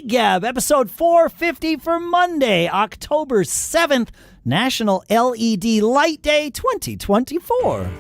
Gig Gab, episode 450 for Monday, October 7th, National LED Light Day 2024.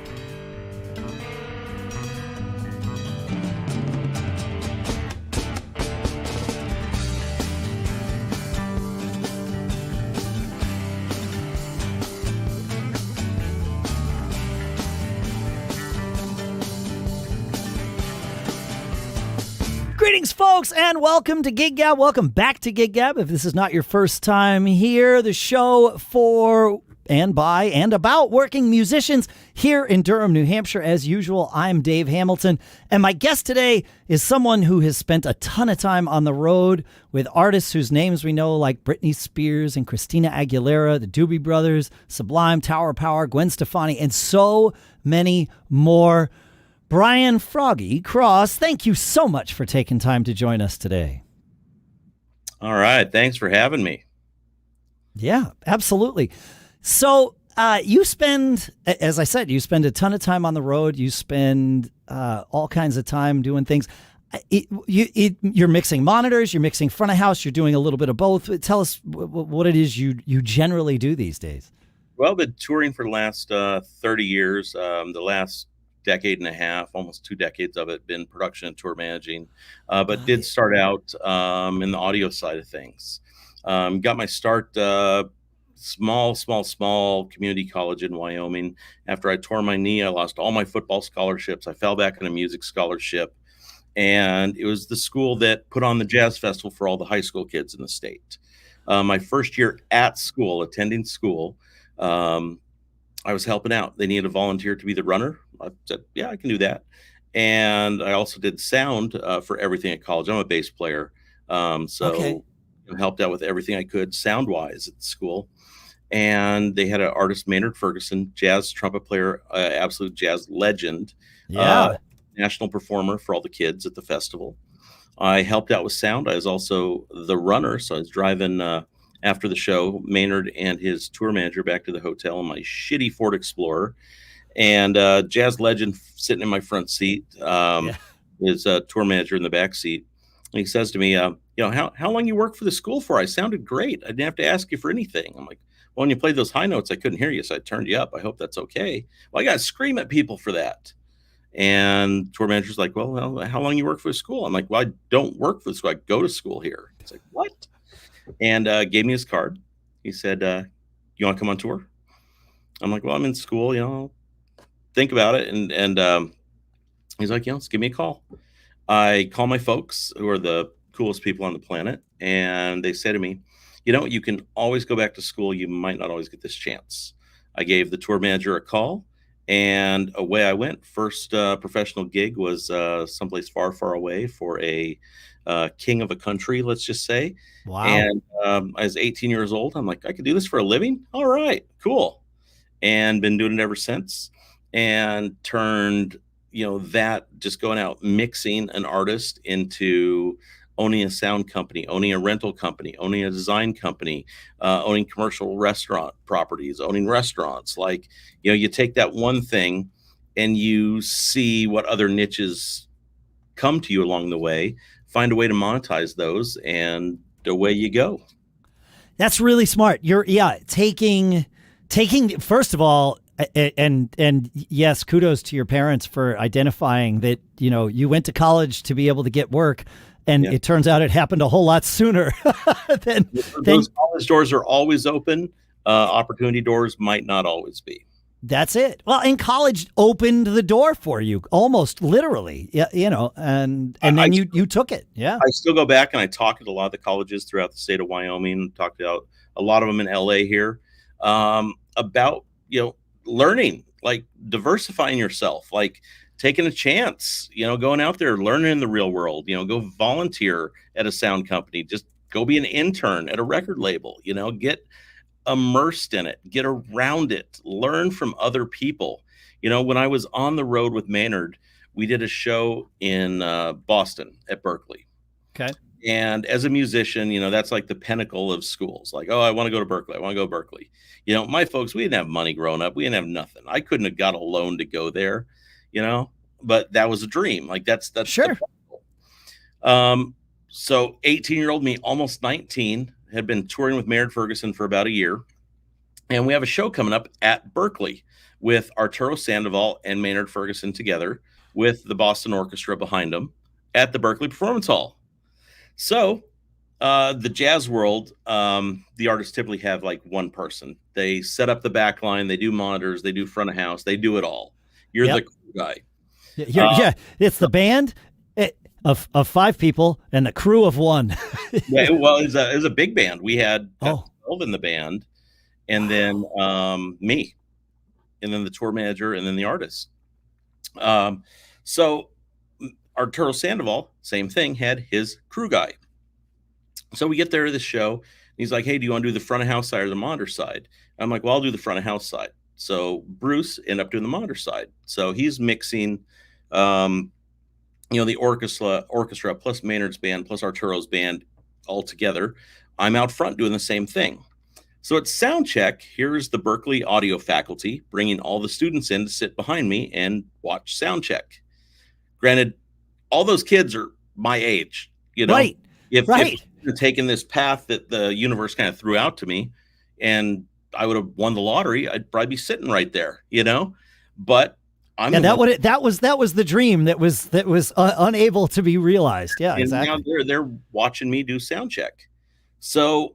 Greetings, folks, and welcome to Gig Gab. Welcome back to Gig Gab. If this is not your first time here, the show for and by and about working musicians here in Durham, New Hampshire. As usual, I'm Dave Hamilton, and my guest today is someone who has spent a ton of time on the road with artists whose names we know, like Britney Spears and Christina Aguilera, the Doobie Brothers, Sublime, Tower of Power, Gwen Stefani, and so many more. Bryan Froggy Cross, thank you so much for taking time to join us today. All right. Thanks for having me. Yeah, absolutely. So you spend, as I said, you spend a ton of time on the road. You spend all kinds of time doing things. You're mixing monitors, you're mixing front of house, you're doing a little bit of both. Tell us what it is you generally do these days. Well, I've been touring for the last 30 years. The last decade and a half, almost 2 decades of it, been production and tour managing, but did start out in the audio side of things. Got my start small community college in Wyoming. After I tore my knee, I lost all my football scholarships. I fell back on a music scholarship, and it was the school that put on the jazz festival for all the high school kids in the state. My first year at school, attending school, I was helping out. They needed a volunteer to be the runner. I said, yeah, I can do that. And I also did sound for everything at college. I'm a bass player. I helped out with everything I could sound-wise at the school. And they had an artist, Maynard Ferguson, jazz trumpet player, absolute jazz legend, national performer for all the kids at the festival. I helped out with sound. I was also the runner, so I was driving after the show, Maynard and his tour manager back to the hotel in my shitty Ford Explorer. And jazz legend sitting in my front seat, his tour manager in the back seat. And he says to me, how long you work for the school for? I sounded great. I didn't have to ask you for anything. I'm like, well, when you played those high notes, I couldn't hear you, so I turned you up. I hope that's okay. Well, I got to scream at people for that. And tour manager's like, well, how long you work for the school? I'm like, well, I don't work for the school. I go to school here. He's like, what? And gave me his card. He said, you want to come on tour? I'm like, well, I'm in school, think about it. And he's like, let's give me a call. I call my folks, who are the coolest people on the planet. And they say to me, you can always go back to school. You might not always get this chance. I gave the tour manager a call, and away I went. First professional gig was someplace far, far away for a king of a country, let's just say. Wow. And I was 18 years old. I'm like, I could do this for a living? All right, cool. And been doing it ever since. And turned, that just going out mixing an artist into owning a sound company, owning a rental company, owning a design company, owning commercial restaurant properties, owning restaurants. Like, you take that one thing and you see what other niches come to you along the way, find a way to monetize those, and away you go. That's really smart. You're taking first of all, and yes, kudos to your parents for identifying that, you went to college to be able to get work. And it turns out it happened a whole lot sooner than those college doors are always open. Opportunity doors might not always be. That's it. Well, and college opened the door for you, almost literally. And then you took it. Yeah. I still go back and I talk at a lot of the colleges throughout the state of Wyoming. Talked about a lot of them in LA here about learning, like diversifying yourself, like taking a chance, going out there, learning in the real world, go volunteer at a sound company, just go be an intern at a record label, get immersed in it, get around it, learn from other people. When I was on the road with Maynard, we did a show in Boston at Berkeley. Okay. And as a musician, that's like the pinnacle of schools. Like, oh, I want to go to Berkeley. I want to go to Berkeley. My folks, we didn't have money growing up. We didn't have nothing. I couldn't have got a loan to go there. But that was a dream. Like that's sure. So 18-year-old me, almost 19, had been touring with Maynard Ferguson for about a year. And we have a show coming up at Berkeley with Arturo Sandoval and Maynard Ferguson together with the Boston Orchestra behind them at the Berkeley Performance Hall. So the jazz world, the artists typically have like one person. They set up the back line, they do monitors, they do front of house, they do it all. You're the cool guy. Yeah, it's the band of 5 people and the crew of 1. Yeah, well, it was a big band. We had 12 in the band, and then me, and then the tour manager, and then the artist. So Arturo Sandoval, same thing, had his crew guy. So we get there to the show, and he's like, "Hey, do you want to do the front of house side or the monitor side?" I'm like, "Well, I'll do the front of house side." So Bruce ended up doing the monitor side. So he's mixing, the orchestra plus Maynard's band plus Arturo's band all together. I'm out front doing the same thing. So at sound check, here's the Berkeley audio faculty bringing all the students in to sit behind me and watch sound check. Granted, all those kids are my age, Right. If taken this path that the universe kind of threw out to me, and I would have won the lottery, I'd probably be sitting right there, But that was the dream that was unable to be realized. Yeah, and exactly. Now they're watching me do sound check. So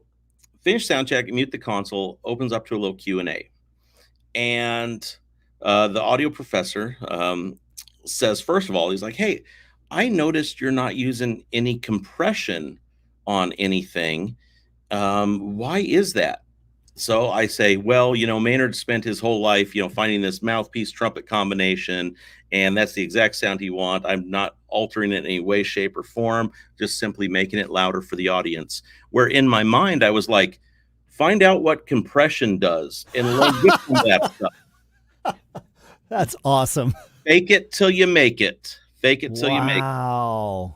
finish sound check, mute the console, opens up to a little Q&A, and the audio professor says, first of all, he's like, "Hey, I noticed you're not using any compression on anything. Why is that?" So I say, "Well, Maynard spent his whole life, finding this mouthpiece trumpet combination, and that's the exact sound he wants. I'm not altering it in any way, shape, or form, just simply making it louder for the audience." Where in my mind, I was like, find out what compression does and learn from that stuff. That's awesome. Fake it till you make it. Fake it till you make it. Wow.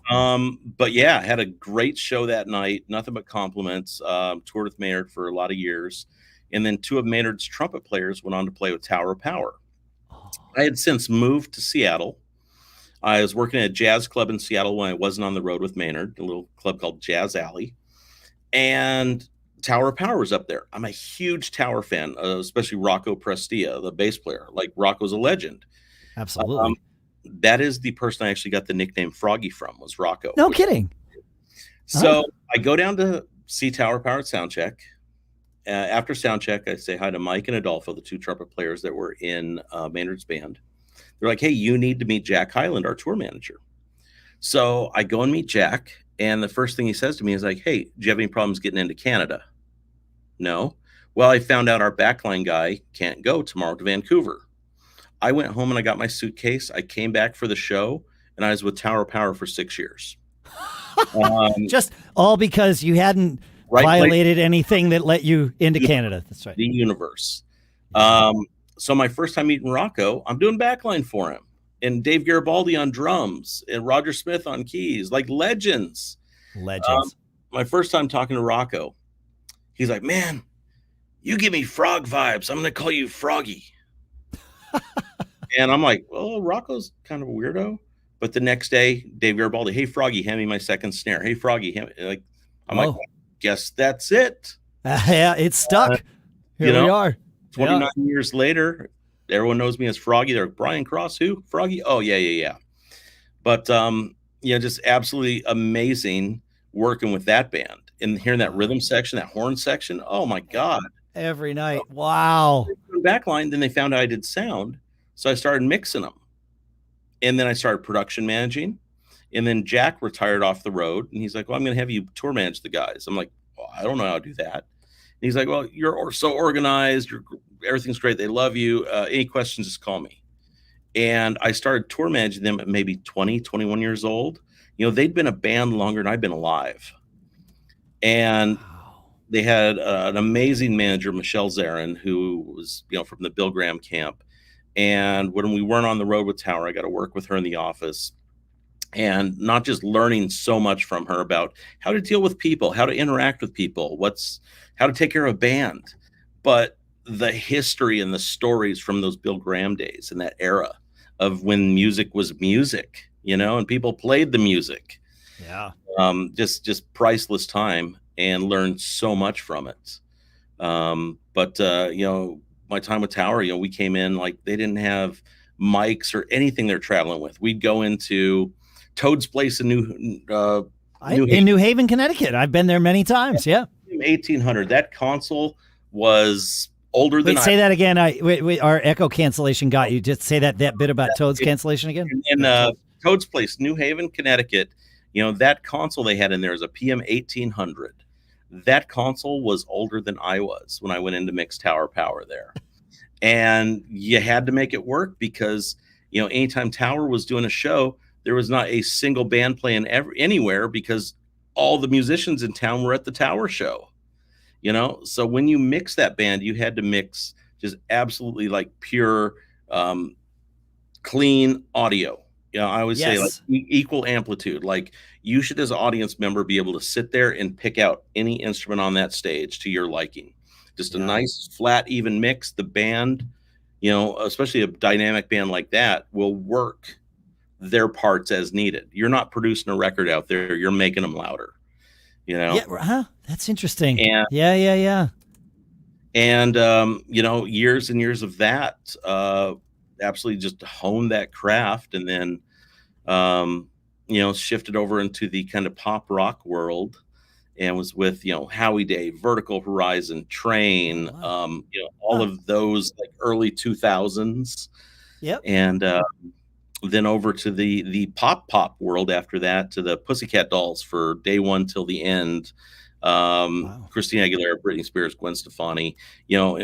But yeah, had a great show that night. Nothing but compliments. Toured with Maynard for a lot of years. And then 2 of Maynard's trumpet players went on to play with Tower of Power. I had since moved to Seattle. I was working at a jazz club in Seattle when I wasn't on the road with Maynard, a little club called Jazz Alley. And Tower of Power was up there. I'm a huge Tower fan, especially Rocco Prestia, the bass player. Like, Rocco's a legend. Absolutely. That is the person I actually got the nickname Froggy from, was Rocco. No kidding. So I go down to see Tower Power at soundcheck. After soundcheck, I say hi to Mike and Adolfo, the 2 trumpet players that were in Maynard's band. They're like, "Hey, you need to meet Jack Hyland, our tour manager." So I go and meet Jack, and the first thing he says to me is like, "Hey, do you have any problems getting into Canada?" No. "Well, I found out our backline guy can't go tomorrow to Vancouver." I went home and I got my suitcase. I came back for the show, and I was with Tower Power for 6 years. Just all because you hadn't violated anything that let you into Canada. That's right. The universe. So my first time meeting Rocco, I'm doing backline for him, and Dave Garibaldi on drums, and Roger Smith on keys, like legends. My first time talking to Rocco, he's like, "Man, you give me frog vibes. I'm going to call you Froggy." And I'm like, "Well, Rocco's kind of a weirdo." But the next day, Dave Garibaldi, "Hey, Froggy, hand me my second snare. Hey, Froggy, hand me." Like, I'm like, "Guess that's it." Yeah, it's stuck. Here we are. 29 years later, everyone knows me as Froggy. They're like, "Bryan Cross, who? Froggy?" "Oh, yeah. But, just absolutely amazing working with that band and hearing that rhythm section, that horn section. Oh, my God. Every night. Wow. Backline, then they found out I did sound. So I started mixing them. And then I started production managing. And then Jack retired off the road. And he's like, "Well, I'm going to have you tour manage the guys." I'm like, "Well, I don't know how to do that." And he's like, "Well, you're so organized. Everything's great. They love you. Any questions, just call me." And I started tour managing them at maybe 20, 21 years old. They'd been a band longer than I've been alive. And they had an amazing manager, Michelle Zarin, who was, from the Bill Graham camp. And when we weren't on the road with Tower, I got to work with her in the office, and not just learning so much from her about how to deal with people, how to interact with people, how to take care of a band, but the history and the stories from those Bill Graham days and that era of when music was music, and people played the music. Yeah. Just priceless time, and learned so much from it. But my time with Tower, we came in like they didn't have mics or anything they're traveling with. We'd go into Toad's Place in New Haven. New Haven, Connecticut. I've been there many times. Yeah. 1800. That console was older than Say that again. Our echo cancellation got you. Just say that bit about Toad's cancellation again. In Toad's Place, New Haven, Connecticut, that console they had in there is a PM 1800. That console was older than I was when I went into Mixed Tower Power there. And you had to make it work because, anytime Tower was doing a show, there was not a single band playing anywhere because all the musicians in town were at the Tower show. So when you mix that band, you had to mix just absolutely like pure, clean audio. I always say like equal amplitude. Like you should, as an audience member, be able to sit there and pick out any instrument on that stage to your liking. Just a nice, flat, even mix. The band, especially a dynamic band like that, will work their parts as needed. You're not producing a record out there. You're making them louder. Yeah, that's interesting. And, yeah. And, years and years of that, absolutely just honed that craft, and then, shifted over into the kind of pop rock world, and was with, Howie Day, Vertical Horizon, Train, all of those like early 2000s. Yep. And, then over to the pop world after that, to the Pussycat Dolls for Day One Till the End. Christina Aguilera, Britney Spears, Gwen Stefani,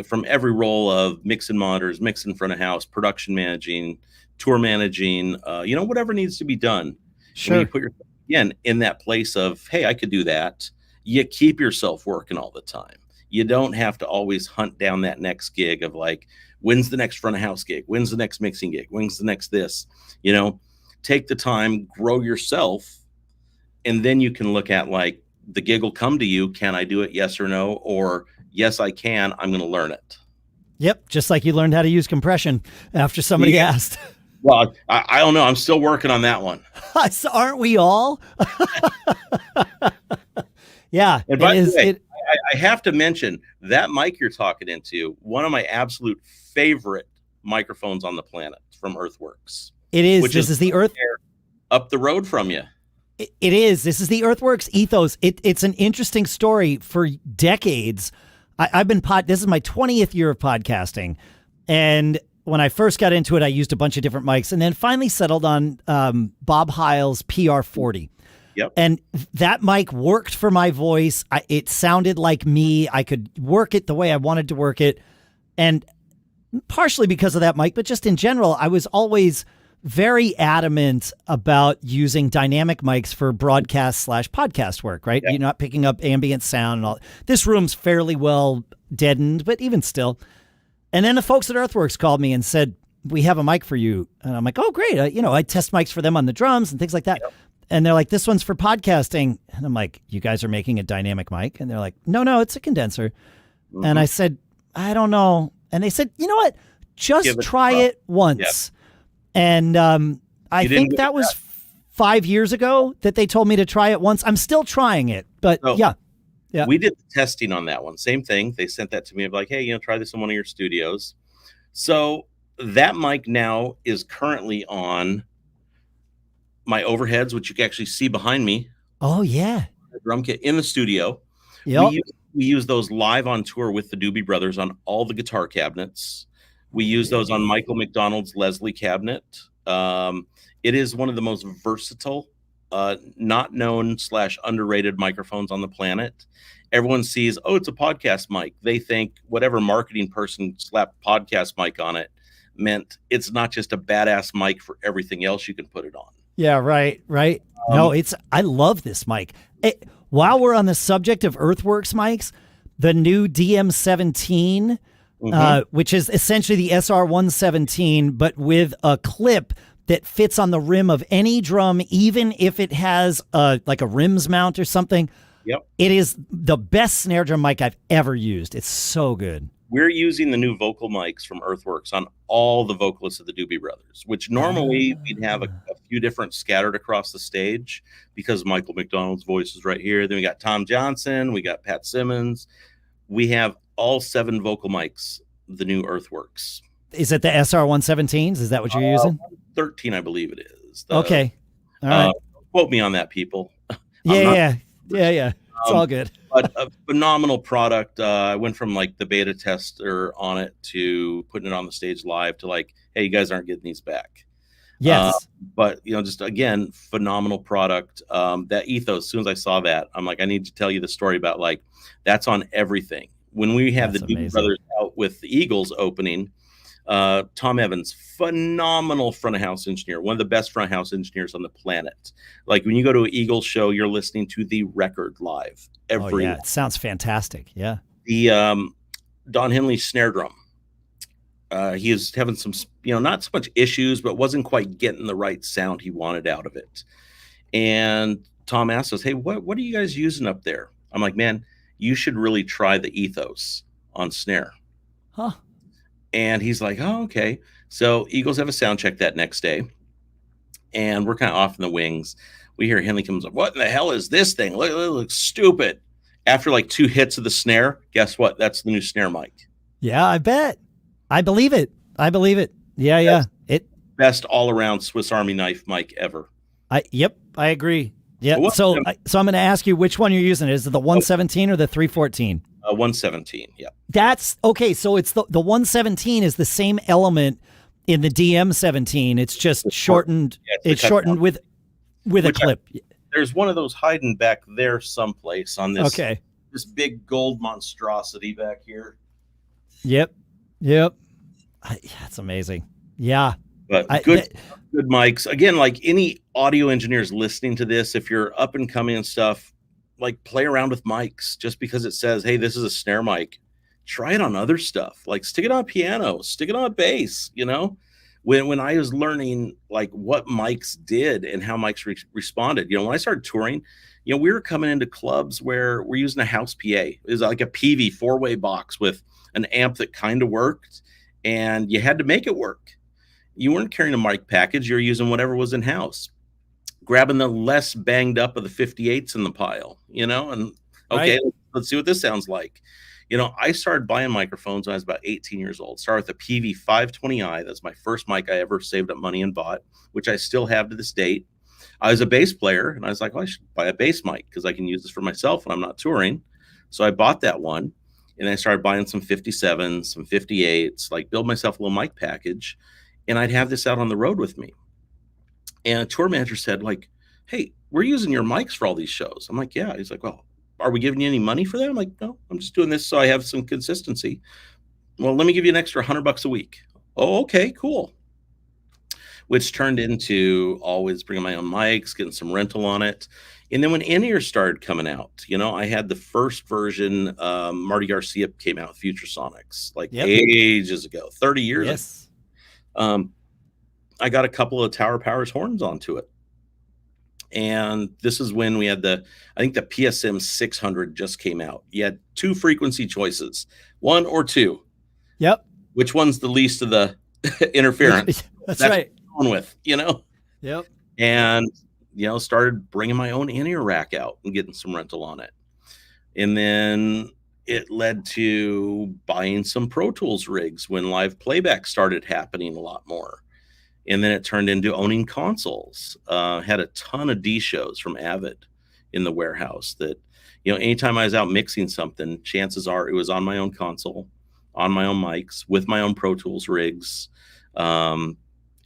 from every role of mixing monitors, mixing front of house, production managing, tour managing, whatever needs to be done. Sure. When you put yourself again in that place of, hey, I could do that. You keep yourself working all the time. You don't have to always hunt down that next gig of like, when's the next front of house gig? When's the next mixing gig? When's the next this? Take the time, grow yourself, and then you can look at like, the gig will come to you. Can I do it? Yes or no? Or yes, I can. I'm going to learn it. Yep. Just like you learned how to use compression after somebody asked. Well, I don't know. I'm still working on that one. Aren't we all? Yeah. And by the way, I have to mention that mic you're talking into, one of my absolute favorite microphones on the planet, from Earthworks. It is. This is the up the road from you. It is. This is the Earthworks ETHOS. It's an interesting story. For decades, I've been this is my 20th year of podcasting. And when I first got into it, I used a bunch of different mics, and then finally settled on Bob Heil's PR40. Yep. And that mic worked for my voice. It sounded like me. I could work it the way I wanted to work it. And partially because of that mic, but just in general, I was always very adamant about using dynamic mics for broadcast/podcast work, right? Yeah. You're not picking up ambient sound and all. This room's fairly well deadened, but even still. And then the folks at Earthworks called me and said, we have a mic for you. And I'm like, oh, great. I test mics for them on the drums and things like that. Yep. And they're like, this one's for podcasting. And I'm like, you guys are making a dynamic mic? And they're like, no, it's a condenser. Mm-hmm. And I said, I don't know. And they said, you know what? Just try it once. Yep. And I think that was 5 years ago that they told me to try it once. I'm still trying it, but yeah. We did the testing on that one. Same thing. They sent that to me of like, hey, try this in one of your studios. So that mic now is currently on my overheads, which you can actually see behind me. Oh, yeah. The drum kit in the studio. Yep. We use those live on tour with the Doobie Brothers on all the guitar cabinets. We use those on Michael McDonald's Leslie cabinet. It is one of the most versatile, not known / underrated microphones on the planet. Everyone sees, oh, it's a podcast mic. They think whatever marketing person slapped podcast mic on it meant it's not just a badass mic for everything else you can put it on. Yeah, right. No, I love this mic. While we're on the subject of Earthworks mics, the new DM17, which is essentially the SR117, but with a clip that fits on the rim of any drum, even if it has like a rims mount or something. Yep. It is the best snare drum mic I've ever used. It's so good. we're using the new vocal mics from Earthworks on all the vocalists of the Doobie Brothers, which normally we'd have a few different scattered across the stage because Michael McDonald's voice is right here. Then we got Tom Johnson, we got Pat Simmons. We have all 7 vocal mics, the new Earthworks. Is it the SR-117s? Is that what you're using? 13, I believe it is. Okay. All right. Quote me on that, people. Yeah. It's all good. But a phenomenal product. I went from like the beta tester on it to putting it on the stage live to like, hey, you guys aren't getting these back. Yes. But, just again, phenomenal product. That Ethos, as soon as I saw that, I'm like, I need to tell you the story about like, that's on everything. When we had the Doobie Brothers out with the Eagles opening, Tom Evans, phenomenal front of house engineer, one of the best front of house engineers on the planet. Like when you go to an Eagles show, you're listening to the record live. It sounds fantastic. Yeah. The Don Henley snare drum. He is having some, not so much issues, but wasn't quite getting the right sound he wanted out of it. And Tom asked us, hey, what are you guys using up there? I'm like, man, you should really try the Ethos on snare. Huh. And he's like, oh, okay. So Eagles have a sound check that next day. And we're kind of off in the wings. We hear Henley comes up, what in the hell is this thing? It looks stupid. After like 2 hits of the snare, guess what? That's the new snare mic. Yeah, I bet. I believe it. Yeah. Best all-around Swiss Army knife mic ever. I agree. Yeah. So I'm going to ask you which one you're using. Is it the 117 or the 314? 117. Yeah. That's okay. So it's the 117 is the same element in the DM17. It's just shortened. It's shortened with a clip. There's one of those hiding back there someplace on this. Okay. This big gold monstrosity back here. Yep. That's amazing. Yeah. But good mics. Again, like any audio engineers listening to this, if you're up and coming and stuff, like play around with mics. Just because it says, hey, this is a snare mic, try it on other stuff. Like stick it on piano, stick it on bass, When I was learning like what mics did and how mics responded, when I started touring, we were coming into clubs where we're using a house PA. It was like a PV 4-way box with an amp that kind of worked, and you had to make it work. You weren't carrying a mic package. You were using whatever was in house, grabbing the less banged up of the 58s in the pile, and okay, let's see what this sounds like. I started buying microphones when I was about 18 years old. Started with the PV 520i. That's my first mic I ever saved up money and bought, which I still have to this date. I was a bass player, and I was like, well, I should buy a bass mic because I can use this for myself when I'm not touring. So I bought that one, and I started buying some 57s, some 58s, like build myself a little mic package, and I'd have this out on the road with me. And a tour manager said, like, hey, we're using your mics for all these shows. I'm like, yeah. He's like, well, are we giving you any money for that? I'm like, no, I'm just doing this so I have some consistency. Well, let me give you an extra $100 a week. Oh, okay, cool. Which turned into always bringing my own mics, getting some rental on it. And then when in-ears started coming out, I had the first version, Marty Garcia came out with Future Sonics, like ages ago, 30 years ago. I got a couple of Tower Powers horns onto it. And this is when we had I think the PSM 600 just came out. You had 2 frequency choices, 1 or 2. Yep. Which one's the least of the interference? That's right. What I'm going with, Yep. And, started bringing my own in-ear rack out and getting some rental on it. And then it led to buying some Pro Tools rigs when live playback started happening a lot more. And then it turned into owning consoles. Had a ton of D shows from Avid in the warehouse that, anytime I was out mixing something, chances are it was on my own console, on my own mics, with my own Pro Tools rigs. And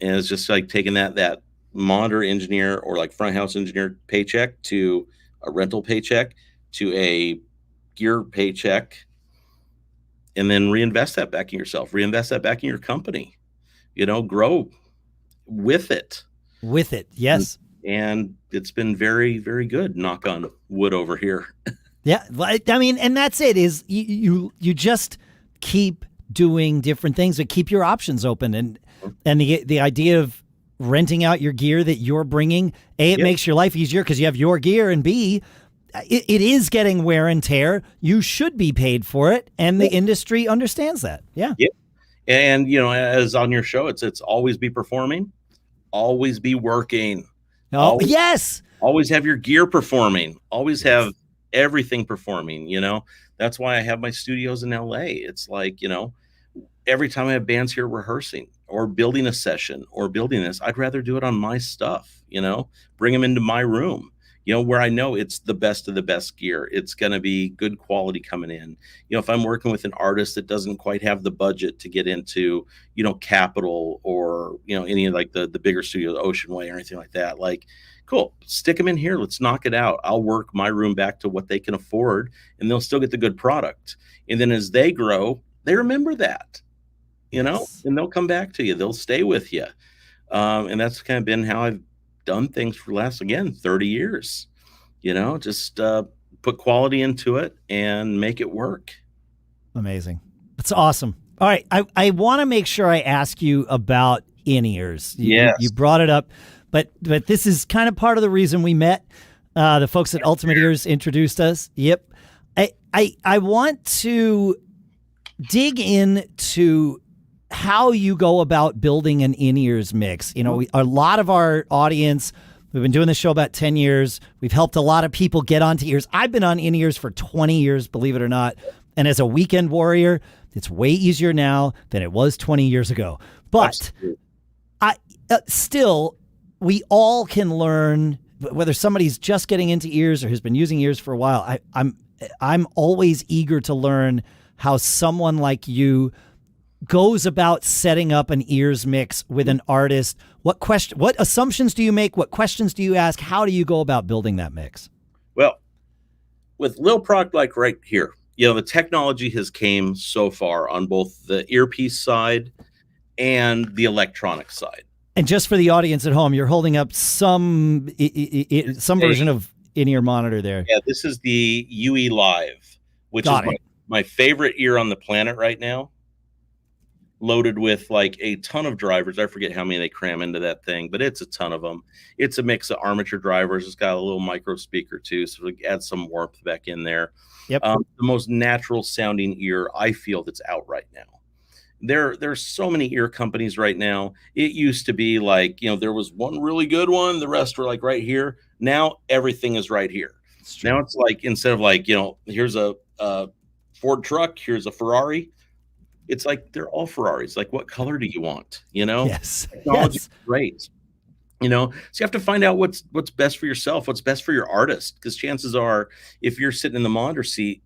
it's just like taking that monitor engineer or like front house engineer paycheck to a rental paycheck to a gear paycheck, and then reinvest that back in yourself, reinvest that back in your company, grow with it. Yes. And it's been very, very good. Knock on wood over here. Yeah. I mean, and that's it is you just keep doing different things, but keep your options open. And the idea of renting out your gear that you're bringing, A, it makes your life easier because you have your gear, and B, it is getting wear and tear. You should be paid for it, and the industry understands that. Yeah. And as on your show, it's always be performing, always be working. Oh, yes. Always have your gear performing. Always have everything performing. That's why I have my studios in LA. It's like, every time I have bands here rehearsing or building a session or building this, I'd rather do it on my stuff, bring them into my room, where I know it's the best of the best gear. It's going to be good quality coming in. If I'm working with an artist that doesn't quite have the budget to get into, Capitol or, any of like the bigger studios, Ocean Way or anything like that, like, cool, stick them in here. Let's knock it out. I'll work my room back to what they can afford and they'll still get the good product. And then as they grow, they remember that, and they'll come back to you. They'll stay with you. And that's kind of been how I've done things for the last, again, 30 years, just put quality into it and make it work. Amazing. That's awesome. All right. I want to make sure I ask you about in-ears. Yes. You brought it up, but this is kind of part of the reason we met. The folks at Ultimate Ears introduced us. Yep. I want to dig into how you go about building an in-ears mix. A lot of our audience, we've been doing this show about 10 years. We've helped a lot of people get onto ears. I've been on in-ears for 20 years, believe it or not. And as a weekend warrior, it's way easier now than it was 20 years ago. But still, we all can learn, whether somebody's just getting into ears or has been using ears for a while. I'm always eager to learn how someone like you goes about setting up an ears mix with an artist. What assumptions do you make? What questions do you ask? How do you go about building that mix? Well, with Lil Proc, like right here, the technology has came so far on both the earpiece side and the electronic side. And just for the audience at home, you're holding up some version of in-ear monitor there. Yeah, this is the UE Live, which is my favorite ear on the planet right now. Loaded with like a ton of drivers. I forget how many they cram into that thing, but it's a ton of them. It's a mix of armature drivers. It's got a little micro speaker too, so it adds some warmth back in there. Yep. The most natural sounding ear I feel that's out right now. There's so many ear companies right now. It used to be like, there was one really good one. The rest were like right here. Now everything is right here. Now it's like, instead of like, here's a Ford truck, here's a Ferrari. It's like they're all Ferraris. Like, what color do you want? Yes. Technology is great. So you have to find out what's best for yourself, what's best for your artist. Because chances are, if you're sitting in the monitor seat,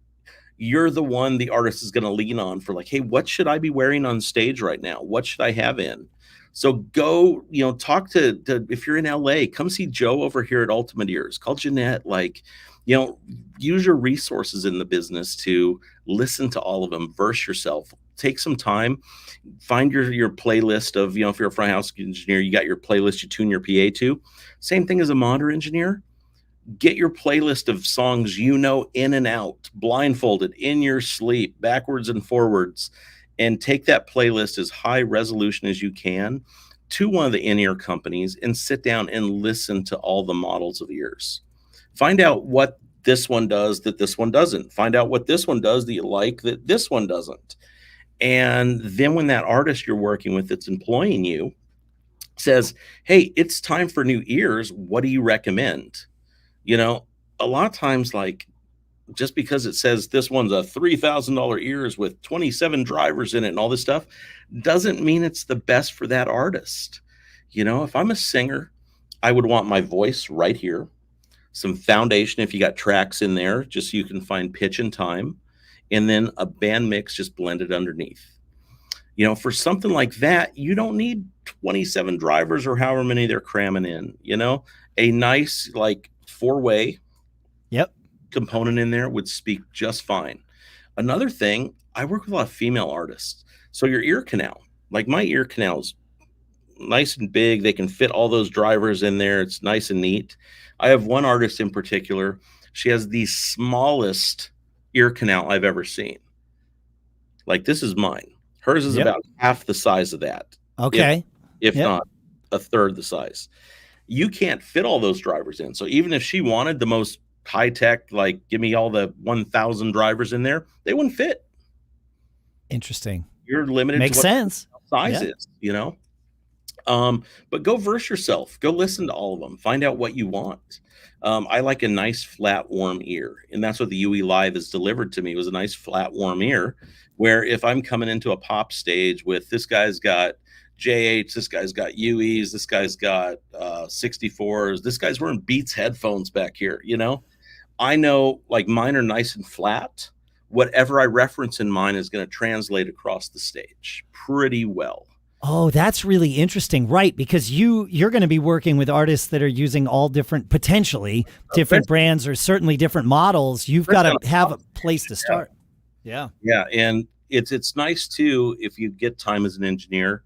you're the one the artist is going to lean on for like, hey, what should I be wearing on stage right now? What should I have in? So go, talk to if you're in LA, come see Joe over here at Ultimate Ears. Call Jeanette. Like, use your resources in the business to listen to all of them. Verse yourself. Take some time, find your playlist of, if you're a front house engineer, you got your playlist you tune your PA to. Same thing as a monitor engineer. Get your playlist of songs in and out, blindfolded, in your sleep, backwards and forwards, and take that playlist as high resolution as you can to one of the in-ear companies and sit down and listen to all the models of ears. Find out what this one does that this one doesn't. Find out what this one does that you like that this one doesn't. And then when that artist you're working with that's employing you says, hey, it's time for new ears, what do you recommend? A lot of times, like, just because it says this one's a $3,000 ears with 27 drivers in it and all this stuff, doesn't mean it's the best for that artist. If I'm a singer, I would want my voice right here, some foundation if you got tracks in there, just so you can find pitch and time, and then a band mix just blended underneath. For something like that, you don't need 27 drivers or however many they're cramming in. A nice like 4-way component in there would speak just fine. Another thing, I work with a lot of female artists. So your ear canal, like my ear canal's nice and big. They can fit all those drivers in there. It's nice and neat. I have one artist in particular. She has the smallest ear canal I've ever seen. Like, this is mine. Hers is about half the size of that. Okay. If not a third the size. You can't fit all those drivers in. So even if she wanted the most high tech, like give me all the 1,000 drivers in there, they wouldn't fit. Interesting. You're limited Makes to what sense. size is, you know? But go verse yourself. Go listen to all of them. Find out what you want. I like a nice flat warm ear, and that's what the UE Live has delivered to me, was a nice flat warm ear, where if I'm coming into a pop stage with this guy's got J8s, this guy's got UEs, this guy's got 64s, this guy's wearing Beats headphones back here, you know, I know like mine are nice and flat. Whatever I reference in mine is going to translate across the stage pretty well. Oh, that's really interesting, right? Because you're going to be working with artists that are using all different, potentially different brands or certainly different models. You've got to have a place to start. Yeah. Yeah, and it's nice too if you get time as an engineer,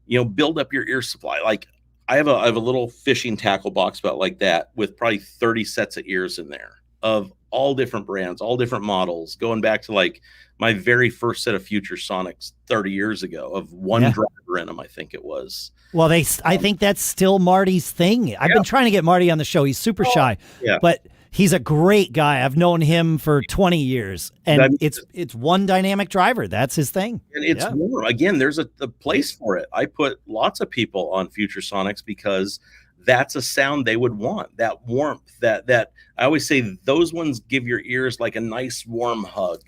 you know, build up your ear supply. Like I have a little fishing tackle box about like that with probably 30 sets of ears in there of all different brands, all different models, going back to like my very first set of Future Sonics 30 years ago of one driver in them, I think it was. Well, I think that's still Marty's thing. I've been trying to get Marty on the show. He's super shy, but he's a great guy. I've known him for 20 years, and it's one dynamic driver. That's his thing. And it's warm. Again, there's a place for it. I put lots of people on Future Sonics because that's a sound they would want, that warmth, that I always say those ones give your ears like a nice warm hug,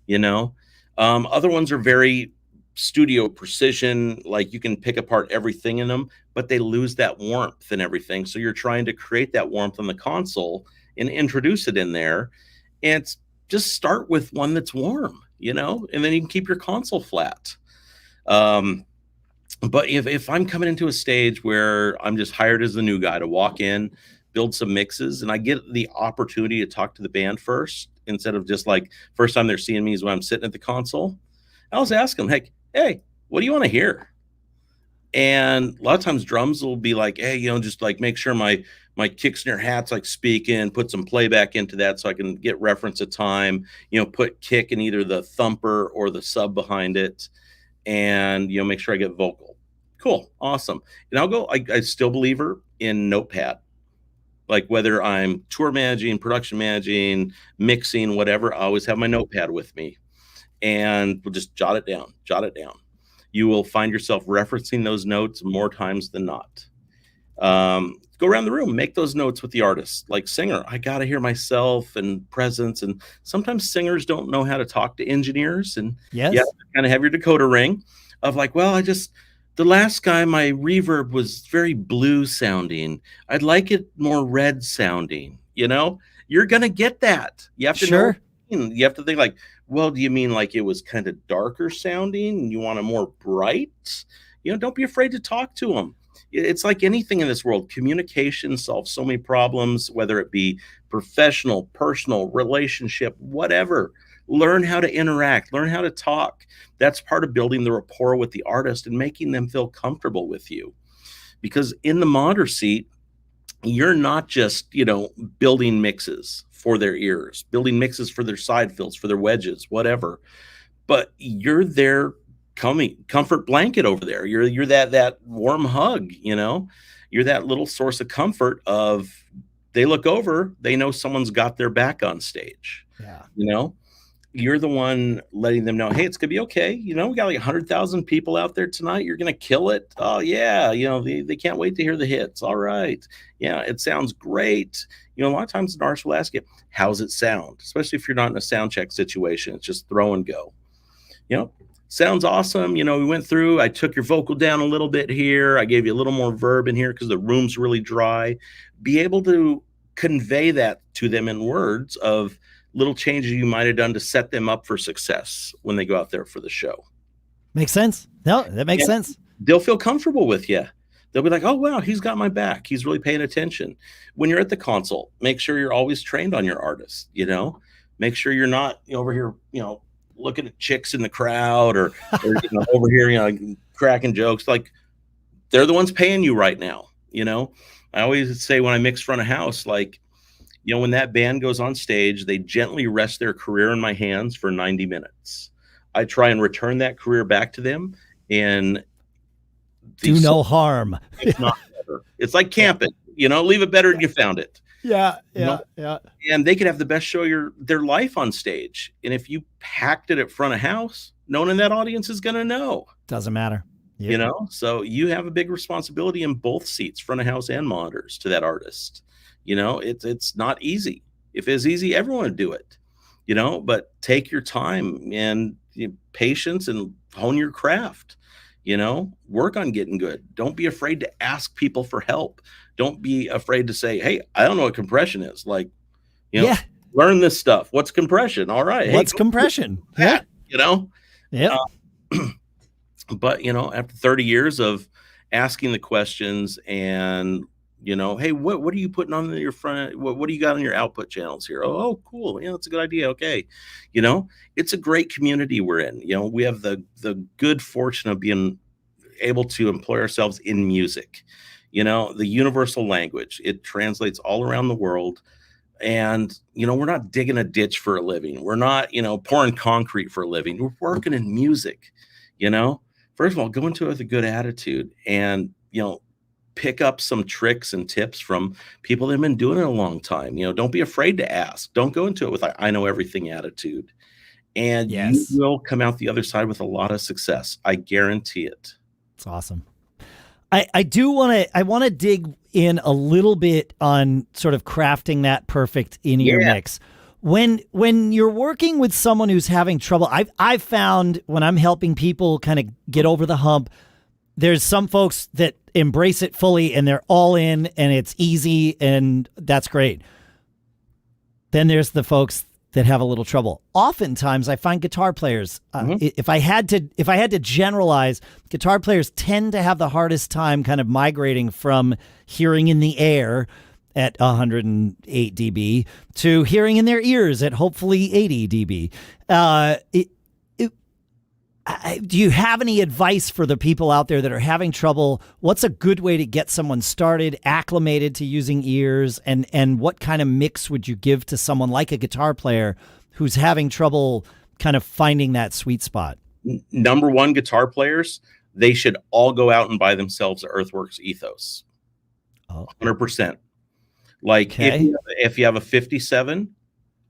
you know. Other ones are very studio precision, like you can pick apart everything in them, but they lose that warmth and everything. So you're trying to create that warmth on the console and introduce it in there, and just start with one that's warm, you know, and then you can keep your console flat. But if I'm coming into a stage where I'm just hired as the new guy to walk in, build some mixes, and I get the opportunity to talk to the band first, instead of just like first time they're seeing me is when I'm sitting at the console, I'll just ask them, hey, what do you want to hear? And a lot of times drums will be like, hey, you know, just like make sure my kick snare hat's like speaking, put some playback into that so I can get reference of time, you know, put kick in either the thumper or the sub behind it, and, you know, make sure I get vocal. Cool. Awesome. And I'll go, I still believer in Notepad. Like whether I'm tour managing, production managing, mixing, whatever, I always have my Notepad with me, and we'll just jot it down. You will find yourself referencing those notes more times than not. Go around the room, make those notes with the artist. Like singer, I got to hear myself and presence. And sometimes singers don't know how to talk to engineers, and kind of have your decoder ring of like, well, the last guy, my reverb was very blue sounding. I'd like it more red sounding. You know, you're going to get that. You have to know. You have to think like, well, do you mean like it was kind of darker sounding and you want it more bright? You know, don't be afraid to talk to them. It's like anything in this world. Communication solves so many problems, whether it be professional, personal, relationship, whatever. Learn how to interact, learn how to talk. That's part of building the rapport with the artist and making them feel comfortable with you. Because in the monitor seat, you're not just, you know, building mixes for their ears, building mixes for their side fills, for their wedges, whatever. But you're their comfort blanket over there. You're that warm hug, you know. You're that little source of comfort of they look over, they know someone's got their back on stage. Yeah. You know, you're the one letting them know, hey, it's gonna be okay. You know, we got like 100,000 people out there tonight. You're gonna kill it. Oh yeah, you know, they can't wait to hear the hits. All right, yeah, it sounds great. You know, a lot of times an artist will ask you, how's it sound? Especially if you're not in a sound check situation. It's just throw and go. You know, sounds awesome. You know, we went through, I took your vocal down a little bit here. I gave you a little more verb in here because the room's really dry. Be able to convey that to them in words of little changes you might have done to set them up for success when they go out there for the show. Makes sense. No, that makes sense. They'll feel comfortable with you. They'll be like, oh, wow, he's got my back. He's really paying attention. When you're at the console, make sure you're always trained on your artist, you know, make sure you're not over here, you know, looking at chicks in the crowd or you know, over here, you know, cracking jokes. Like they're the ones paying you right now. You know, I always say when I mix front of house, like, you know, when that band goes on stage, they gently rest their career in my hands for 90 minutes. I try and return that career back to them and do no harm. It's not better. It's like camping, you know, leave it better than you found it. Yeah, You know? yeah, yeah. And they could have the best show their life on stage. And if you packed it at front of house, no one in that audience is going to know. Doesn't matter. Yep. You know, so you have a big responsibility in both seats, front of house and monitors, to that artist. You know, it's not easy. If it's easy, everyone would do it. You know, but take your time and patience and hone your craft. You know, work on getting good. Don't be afraid to ask people for help. Don't be afraid to say, "Hey, I don't know what compression is." Like, you know, learn this stuff. What's compression? All right. What's compression? Yeah. You know? Yeah. But, you know, after 30 years of asking the questions and, you know, hey, what are you putting on your front? What do you got on your output channels here? Oh, cool. Yeah, that's a good idea. Okay. You know, it's a great community we're in. You know, we have the good fortune of being able to employ ourselves in music. You know, the universal language, it translates all around the world. And, you know, we're not digging a ditch for a living. We're not, you know, pouring concrete for a living. We're working in music, you know. First of all, go into it with a good attitude and, you know, pick up some tricks and tips from people that have been doing it a long time. You know, don't be afraid to ask. Don't go into it with I know everything attitude. And you will come out the other side with a lot of success. I guarantee it. It's awesome. I want to dig in a little bit on sort of crafting that perfect in-ear mix. When you're working with someone who's having trouble, I've found when I'm helping people kind of get over the hump, there's some folks that embrace it fully and they're all in and it's easy and that's great. Then there's the folks that have a little trouble. Oftentimes I find guitar players, if I had to generalize, guitar players tend to have the hardest time kind of migrating from hearing in the air at 108 dB to hearing in their ears at hopefully 80 dB. Do you have any advice for the people out there that are having trouble? What's a good way to get someone started, acclimated to using ears, and what kind of mix would you give to someone like a guitar player who's having trouble kind of finding that sweet spot? Number one, guitar players, they should all go out and buy themselves an Earthworks ETHOS. 100%. Like if you have a 57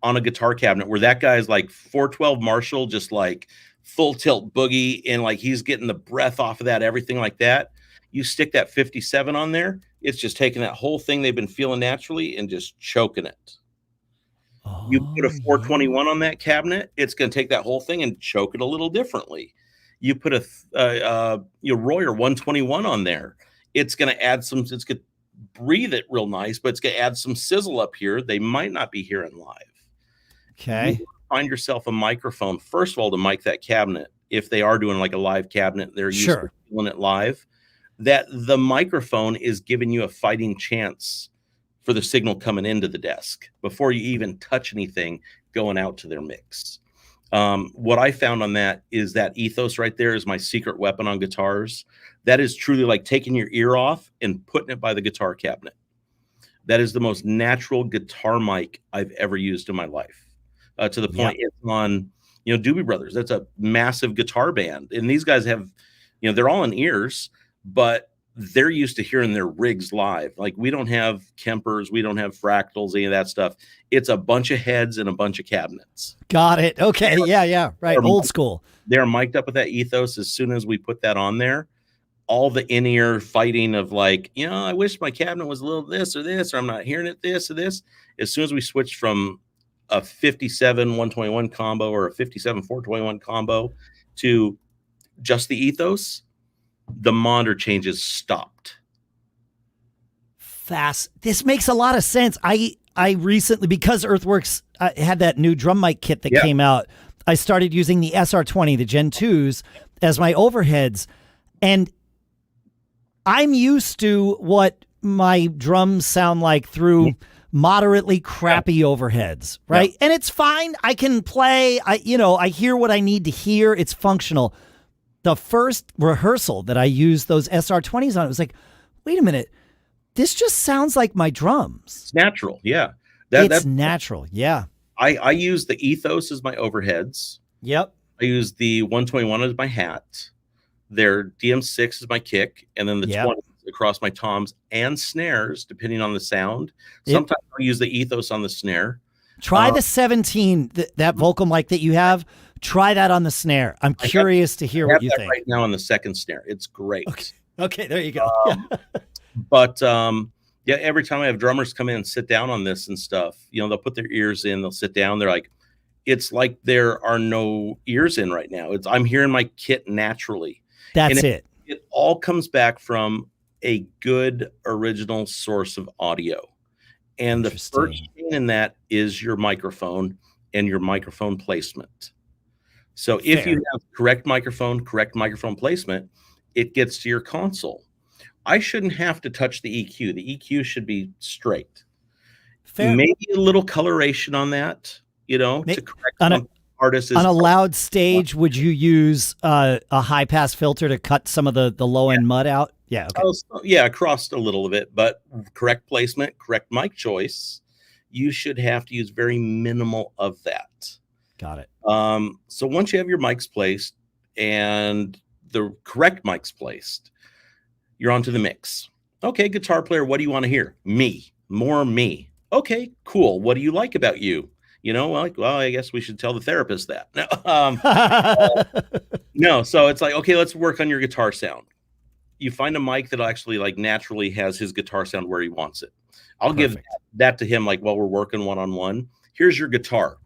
on a guitar cabinet where that guy's like 412 Marshall, just like full tilt boogie, and like he's getting the breath off of that, everything like that, you stick that 57 on there, it's just taking that whole thing they've been feeling naturally and just choking it. You put a 421 on that cabinet, it's going to take that whole thing and choke it a little differently. You put a Royer 121 on there, it's going to add some, it's going to breathe it real nice, but it's going to add some sizzle up here they might not be hearing live. Okay. Find yourself a microphone, first of all, to mic that cabinet. If they are doing like a live cabinet, they're used to feeling it live, that the microphone is giving you a fighting chance for the signal coming into the desk before you even touch anything going out to their mix. What I found on that is that ethos right there is my secret weapon on guitars. That is truly like taking your ear off and putting it by the guitar cabinet. That is the most natural guitar mic I've ever used in my life. To the point it's on, you know, Doobie Brothers. That's a massive guitar band. And these guys have, you know, they're all in ears, but they're used to hearing their rigs live. Like we don't have Kempers, we don't have Fractals, any of that stuff. It's a bunch of heads and a bunch of cabinets. Got it. Okay. Yeah. Right. Old school. They're mic'd up with that ethos. As soon as we put that on there, all the in-ear fighting of like, you know, I wish my cabinet was a little this, or I'm not hearing it this or this. As soon as we switched from a 57 121 combo or a 57 421 combo to just the ethos, the monitor changes stopped. Fast. This makes a lot of sense. I recently, because Earthworks had that new drum mic kit that came out, I started using the SR20, the Gen 2s, as my overheads. And I'm used to what my drums sound like through moderately crappy overheads, right? And it's fine. I can play. I hear what I need to hear. It's functional. The first rehearsal that I used those SR20s on, it was like, wait a minute, this just sounds like my drums. It's natural. Yeah. That's natural. Yeah. I use the ethos as my overheads. Yep. I use the 121 as my hat. Their DM6 is my kick. And then the 20 across my toms and snares, depending on the sound. Yep. Sometimes I'll use the ethos on the snare. Try the 17, that vocal mic that you have. Try that on the snare. I'm curious to hear what you think. Right now on the second snare, it's great. Okay, there you go. But yeah, every time I have drummers come in and sit down on this and stuff, they'll put their ears in, they'll sit down. They're like, it's like there are no ears in right now. I'm hearing my kit naturally. That's it. It all comes back from a good original source of audio. And the first thing in that is your microphone and your microphone placement. So if you have correct microphone placement, it gets to your console. I shouldn't have to touch the EQ. The EQ should be straight. Maybe a little coloration on that, to correct some artists. On a loud stage, would you use a high pass filter to cut some of the low end mud out? Yeah. Okay. Across a little bit, but correct placement, correct mic choice. You should have to use very minimal of that. Got it. So once you have your mics placed and the correct mics placed, you're onto the mix. Okay, guitar player, what do you want to hear? Me, more me. Okay, cool. What do you like about you? I guess we should tell the therapist that. No, so it's like, okay, let's work on your guitar sound. You find a mic that actually naturally has his guitar sound where he wants it. I'll give that to him while we're working one-on-one. Here's your guitar.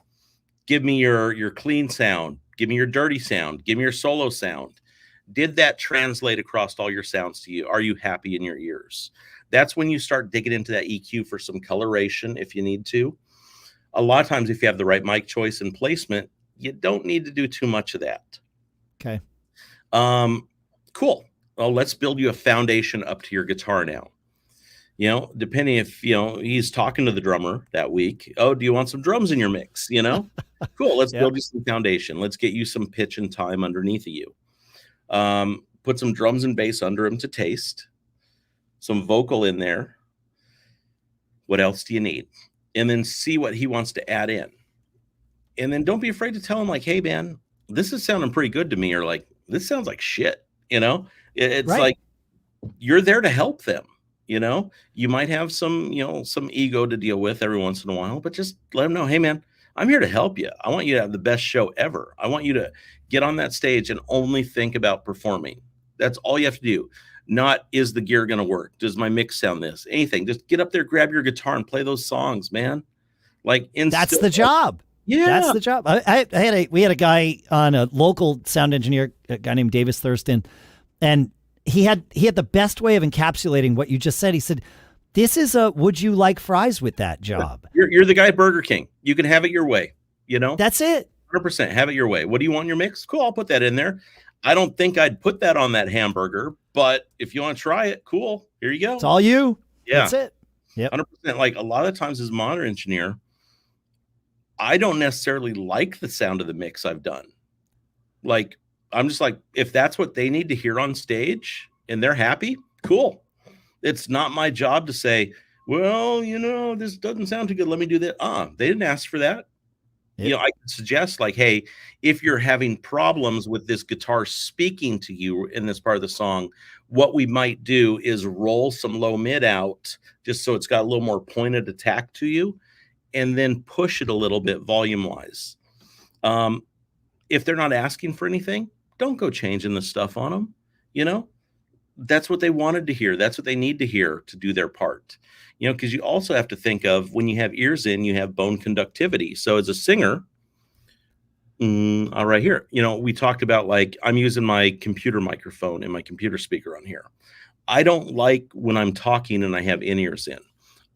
Give me your clean sound. Give me your dirty sound. Give me your solo sound. Did that translate across all your sounds to you? Are you happy in your ears? That's when you start digging into that EQ for some coloration if you need to. A lot of times, if you have the right mic choice and placement, you don't need to do too much of that. Okay. Cool. Well, let's build you a foundation up to your guitar now. Depending if, he's talking to the drummer that week. Oh, do you want some drums in your mix? Cool. Let's build you some foundation. Let's get you some pitch and time underneath of you. Put some drums and bass under him to taste. Some vocal in there. What else do you need? And then see what he wants to add in. And then don't be afraid to tell him hey, man, this is sounding pretty good to me. Or this sounds like shit. It's right. You're there to help them. You might have some ego to deal with every once in a while, but just let them know, hey man, I'm here to help you. I want you to have the best show ever. I want you to get on that stage and only think about performing. That's all you have to do. Not, is the gear going to work? Does my mix sound this? Anything. Just get up there, grab your guitar and play those songs, man. That's the job. Yeah. That's the job. We had a guy on, a local sound engineer, a guy named Davis Thurston, and he had the best way of encapsulating what you just said. He said, this is a, would you like fries with that job? You're the guy at Burger King. You can have it your way, That's it. 100%. Have it your way. What do you want in your mix? Cool. I'll put that in there. I don't think I'd put that on that hamburger, but if you want to try it, cool. Here you go. It's all you. Yeah. That's it. Yep. 100%. A lot of times as a monitor engineer, I don't necessarily like the sound of the mix I've done. I'm just if that's what they need to hear on stage and they're happy, cool. It's not my job to say, well, this doesn't sound too good. Let me do that. They didn't ask for that. Yep. I could suggest hey, if you're having problems with this guitar speaking to you in this part of the song, what we might do is roll some low mid out just so it's got a little more pointed attack to you, and then push it a little bit volume wise. If they're not asking for anything, don't go changing the stuff on them. That's what they wanted to hear. That's what they need to hear to do their part. Because you also have to think of, when you have ears in, you have bone conductivity. So as a singer, right here, we talked about I'm using my computer microphone and my computer speaker on here. I don't like when I'm talking and I have in-ears in.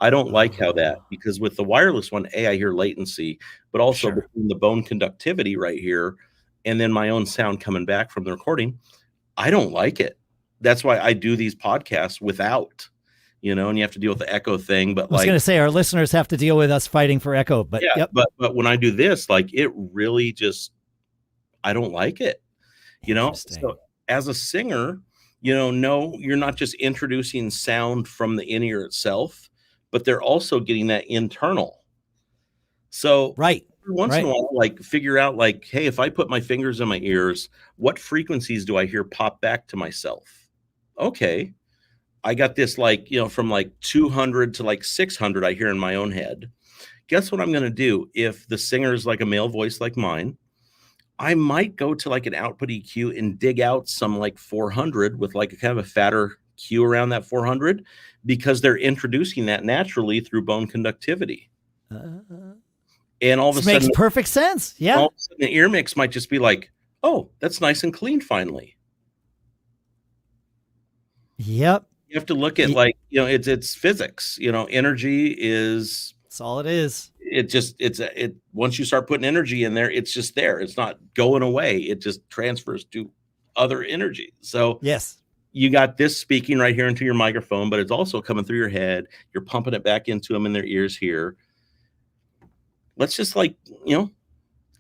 I don't like how that, because with the wireless one, I hear latency, but also between the bone conductivity right here and then my own sound coming back from the recording, I don't like it. That's why I do these podcasts without, and you have to deal with the echo thing. But I was going to say, our listeners have to deal with us fighting for echo, but yeah, yep. but when I do this, it really just, I don't like it, So as a singer, no, you're not just introducing sound from the in-ear itself, but they're also getting that internal. So right. Once in a while, figure out hey, if I put my fingers in my ears, what frequencies do I hear pop back to myself? Okay. I got this like, from like 200 to like 600 I hear in my own head. Guess what I'm going to do? If the singer is like a male voice like mine, I might go to like an output EQ and dig out some like 400 with like a kind of a fatter Q around that 400, because they're introducing that naturally through bone conductivity. And all of a sudden, makes perfect sense. Yeah. All of a sudden the ear mix might just be like, oh, that's nice and clean finally. Yep. You have to look at like, it's physics, energy is. That's all it is. Once you start putting energy in there, it's just there. It's not going away. It just transfers to other energy. So yes, you got this speaking right here into your microphone, but it's also coming through your head. You're pumping it back into them in their ears here. Let's just like,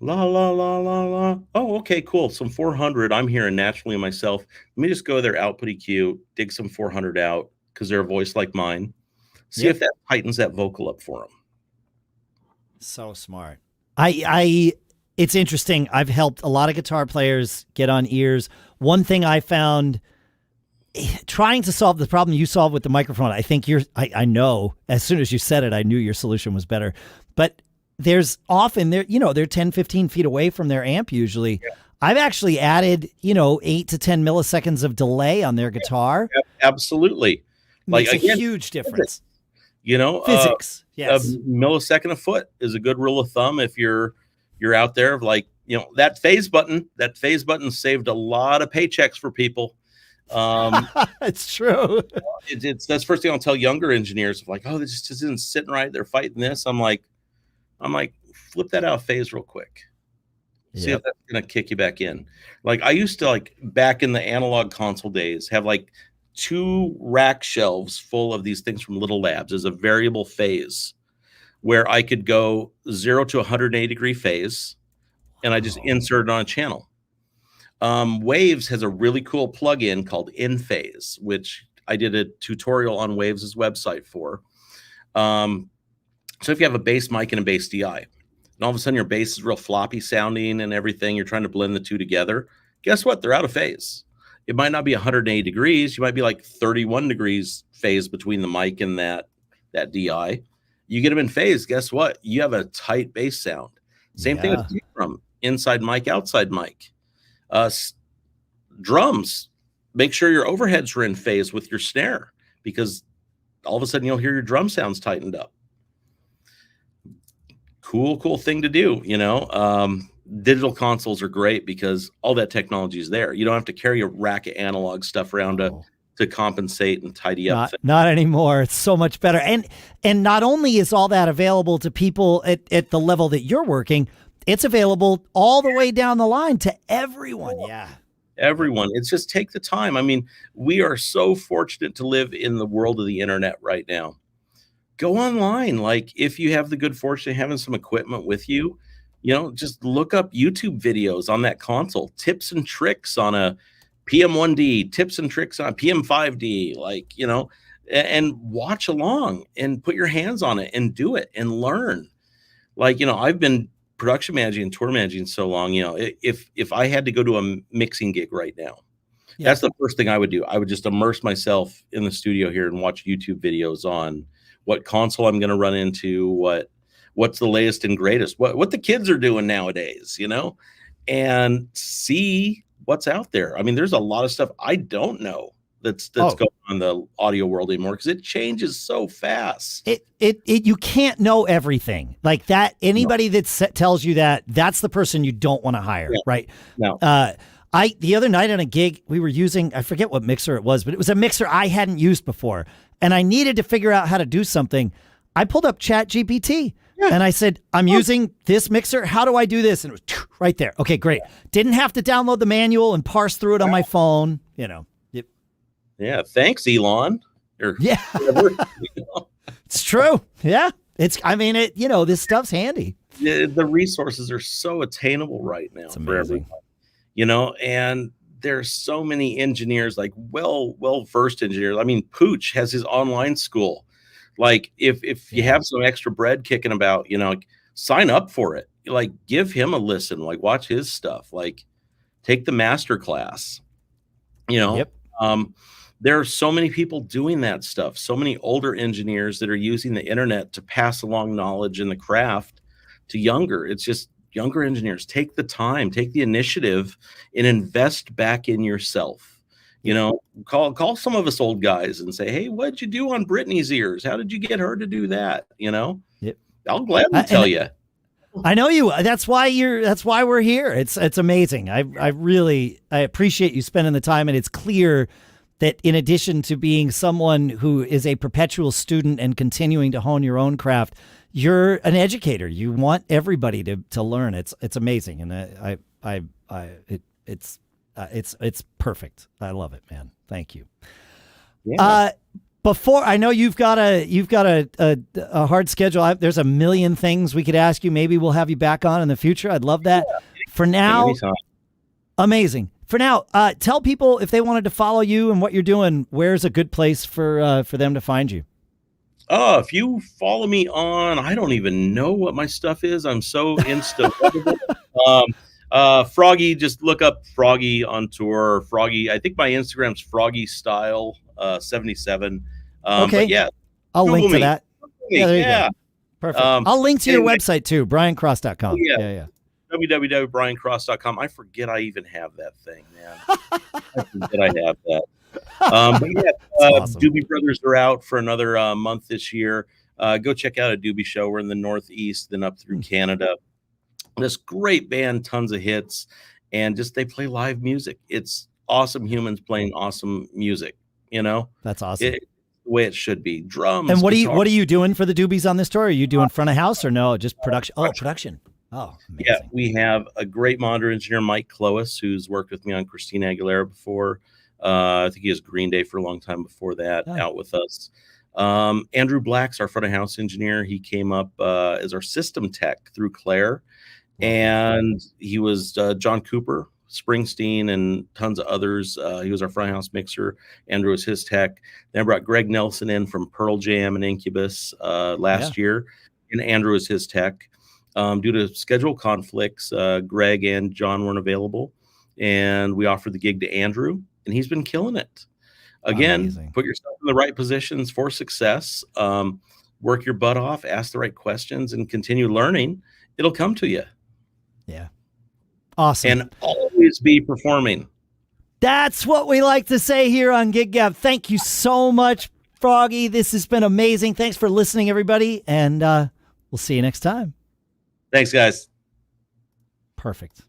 la, la, la, la, la. Oh, okay, cool. Some 400 I'm hearing naturally myself. Let me just go to their output EQ, dig some 400 out because they're a voice like mine. See if that tightens that vocal up for them. So smart. It's interesting. I've helped a lot of guitar players get on ears. One thing I found trying to solve the problem you solved with the microphone, I think I know as soon as you said it, I knew your solution was better, but there's often they're 10, 15 feet away from their amp. Usually I've actually added, 8 to 10 milliseconds of delay on their guitar. Absolutely. Makes a huge difference. Physics. Yes. A millisecond a foot is a good rule of thumb. If you're out there, like, that phase button saved a lot of paychecks for people. It's true. That's the first thing I'll tell younger engineers, like, oh, this just isn't sitting right. They're fighting this. I'm like, flip that out of phase real quick. See if that's going to kick you back in. Like I used to, like back in the analog console days, have like 2 rack shelves full of these things from Little Labs as a variable phase where I could go 0 to 180 degree phase and I just insert it on a channel. Waves has a really cool plugin called In Phase, which I did a tutorial on Waves' website for. So if you have a bass mic and a bass DI, and all of a sudden your bass is real floppy sounding and everything, you're trying to blend the two together, guess what? They're out of phase. It might not be 180 degrees. You might be like 31 degrees phase between the mic and that DI. You get them in phase, guess what? You have a tight bass sound. Same thing with from inside mic, outside mic. Drums, make sure your overheads are in phase with your snare, because all of a sudden you'll hear your drum sounds tightened up. Cool thing to do, Digital consoles are great because all that technology is there. You don't have to carry a rack of analog stuff around to compensate and tidy up. Not anymore. It's so much better. And not only is all that available to people at the level that you're working, it's available all the way down the line to everyone. Yeah. Everyone. It's just take the time. I mean, we are so fortunate to live in the world of the internet right now. Go online. Like if you have the good fortune of having some equipment with you, just look up YouTube videos on that console, tips and tricks on a PM1D, tips and tricks on a PM5D, and watch along and put your hands on it and do it and learn. I've been production managing and tour managing so long, if I had to go to a mixing gig right now, that's the first thing I would do. I would just immerse myself in the studio here and watch YouTube videos on what console I'm going to run into, what's the latest and greatest, what the kids are doing nowadays, and see what's out there. I mean, there's a lot of stuff I don't know that's going on in the audio world anymore because it changes so fast. You can't know everything like that. Anybody that tells you that's the person you don't want to hire, right? No. The other night on a gig, we were using, I forget what mixer it was, but it was a mixer I hadn't used before. And I needed to figure out how to do something. I pulled up ChatGPT and I said, I'm using this mixer. How do I do this? And it was right there. Okay, great. Didn't have to download the manual and parse through it on my phone, Yeah. Thanks, Elon. It's true. Yeah. This stuff's handy. The resources are so attainable right now for everyone. And there's so many engineers, like well-versed engineers. I mean, Pooch has his online school. Like if you have some extra bread kicking about, sign up for it. Like give him a listen, like watch his stuff, like take the master class, there are so many people doing that stuff. So many older engineers that are using the internet to pass along knowledge in the craft to younger. It's just younger engineers. Take the time, take the initiative, and invest back in yourself. You know, call some of us old guys and say, "Hey, what'd you do on Britney's ears? How did you get her to do that?" You know, Yep. I'll gladly tell you. I know you. That's why we're here. It's amazing. I appreciate you spending the time, and it's clear that in addition to being someone who is a perpetual student and continuing to hone your own craft, you're an educator. You want everybody to learn. It's amazing, and it's perfect. I love it, man. Thank you. Yeah. Before, I know you've got a hard schedule. There's a million things we could ask you. Maybe we'll have you back on in the future. I'd love that. For now, amazing. For now, tell people if they wanted to follow you and what you're doing, where's a good place for them to find you? Oh, if you follow me on, I don't even know what my stuff is. I'm so insta. Froggy, just look up Froggy on tour. Froggy, I think my Instagram's Froggy Style 77. Okay. But yeah, I'll Google link to me. that. Yeah, there you go. Perfect. I'll link to your anyway, website too, bryancross.com. Yeah. www.bryancross.com. I forget I even have that thing, man. I forget I have that. But yeah, awesome. Doobie Brothers are out for another month this year. Go check out a Doobie show. We're in the Northeast, then up through Canada. This great band, tons of hits, and just they play live music. It's awesome humans playing awesome music. You know, that's awesome. The way it should be. Drums. And what guitar. are you doing for the Doobies on this tour? Are you doing front of house or no? Just production? Oh, production. Oh, amazing. Yeah, we have a great monitor engineer, Mike Clois, who's worked with me on Christina Aguilera before. I think he has Green Day for a long time before that, out with us. Andrew Black's our front of house engineer. He came up as our system tech through Claire, and he was John Cooper, Springsteen, and tons of others. He was our front of house mixer. Andrew was his tech. Then I brought Greg Nelson in from Pearl Jam and Incubus last year, and Andrew was his tech. Due to schedule conflicts, Greg and John weren't available, and we offered the gig to Andrew, and he's been killing it. Again, amazing. Put yourself in the right positions for success. Work your butt off, ask the right questions, and continue learning. It'll come to you. Yeah. Awesome. And always be performing. That's what we like to say here on Gig Gab. Thank you so much, Froggy. This has been amazing. Thanks for listening, everybody, and we'll see you next time. Thanks, guys. Perfect.